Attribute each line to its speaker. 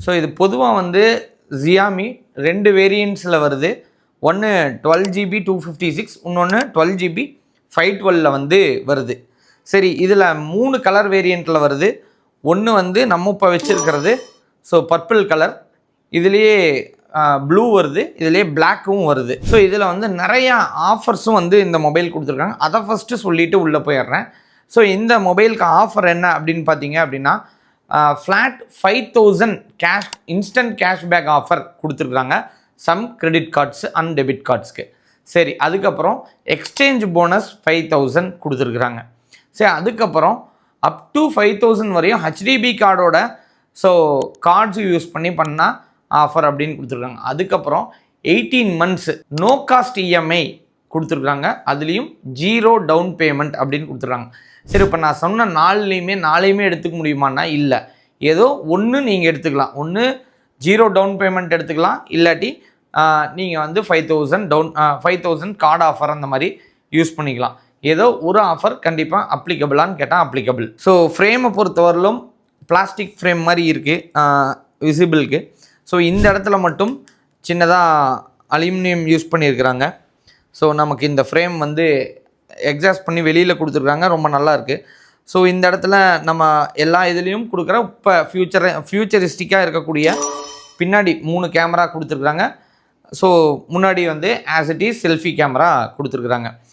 Speaker 1: So இது பொதுவாக வந்து Xiaomi 2 வேரியண்ட்ஸில் வருது. ஒன்று 12GB 256, இன்னொன்று 12GB 512 வந்து வருது. சரி, இதில் 3 கலர் வேரியண்ட்டில் வருது. ஒன்று வந்து நம்ம இப்போ வச்சுருக்கிறது ஸோ பர்பிள் கலர், இதுலேயே ப்ளூ வருது, இதுலேயே பிளாக்கும் வருது. ஸோ இதில் வந்து நிறையா ஆஃபர்ஸும் வந்து இந்த மொபைல் கொடுத்துருக்காங்க. அதை ஃபஸ்ட்டு சொல்லிவிட்டு உள்ளே போயிடுறேன். ஸோ இந்த மொபைலுக்கு ஆஃபர் என்ன அப்படின்னு பார்த்தீங்க அப்படின்னா, flat 5000 cash instant cashback offer கொடுத்துருக்குறாங்க some credit cards and debit கார்ட்ஸ்க்கு. சரி, அதுக்கப்புறம் எக்ஸ்சேஞ்ச் போனஸ் 5000 கொடுத்துருக்குறாங்க. சரி, அதுக்கப்புறம் அப் டு 5000 வரையும் ஹெச்டிபி கார்டோட ஸோ கார்ட்ஸ் யூஸ் பண்ணால் ஆஃபர் அப்படின்னு கொடுத்துருக்காங்க. அதுக்கப்புறம் 18 months நோ காஸ்ட் இஎம்ஐ கொடுத்துருக்காங்க. அதுலேயும் 0 டவுன் பேமெண்ட் அப்படின்னு கொடுத்துருக்காங்க. சரி, இப்போ நான் சொன்ன நாளையுமே எடுத்துக்க முடியுமான்னா இல்லை. ஏதோ ஒன்று நீங்கள் எடுத்துக்கலாம். ஒன்று 0 டவுன் பேமெண்ட் எடுத்துக்கலாம், இல்லாட்டி நீங்கள் வந்து 5000 கார்டு ஆஃபர் அந்த மாதிரி யூஸ் பண்ணிக்கலாம். ஏதோ ஒரு ஆஃபர் கண்டிப்பாக அப்ளிகபிளான்னு கேட்டால் அப்ளிகபிள். ஸோ ஃப்ரேமை பொறுத்தவரையிலும் பிளாஸ்டிக் ஃப்ரேம் மாதிரி இருக்குது விசிபிளுக்கு. ஸோ இந்த இடத்துல மட்டும் சின்னதாக அலுமினியம் யூஸ் பண்ணியிருக்கிறாங்க. ஸோ நமக்கு இந்த ஃப்ரேம் வந்து எக்ஸாஸ்ட் பண்ணி வெளியில் கொடுத்துருக்காங்க, ரொம்ப நல்லா இருக்குது. ஸோ இந்த இடத்துல நம்ம எல்லா இதுலேயும் கொடுக்குற இப்போ ஃபியூச்சரிஸ்டிக்காக இருக்கக்கூடிய பின்னாடி 3 கேமரா கொடுத்துருக்குறாங்க. ஸோ முன்னாடி வந்து as it is selfie camera கொடுத்துருக்குறாங்க.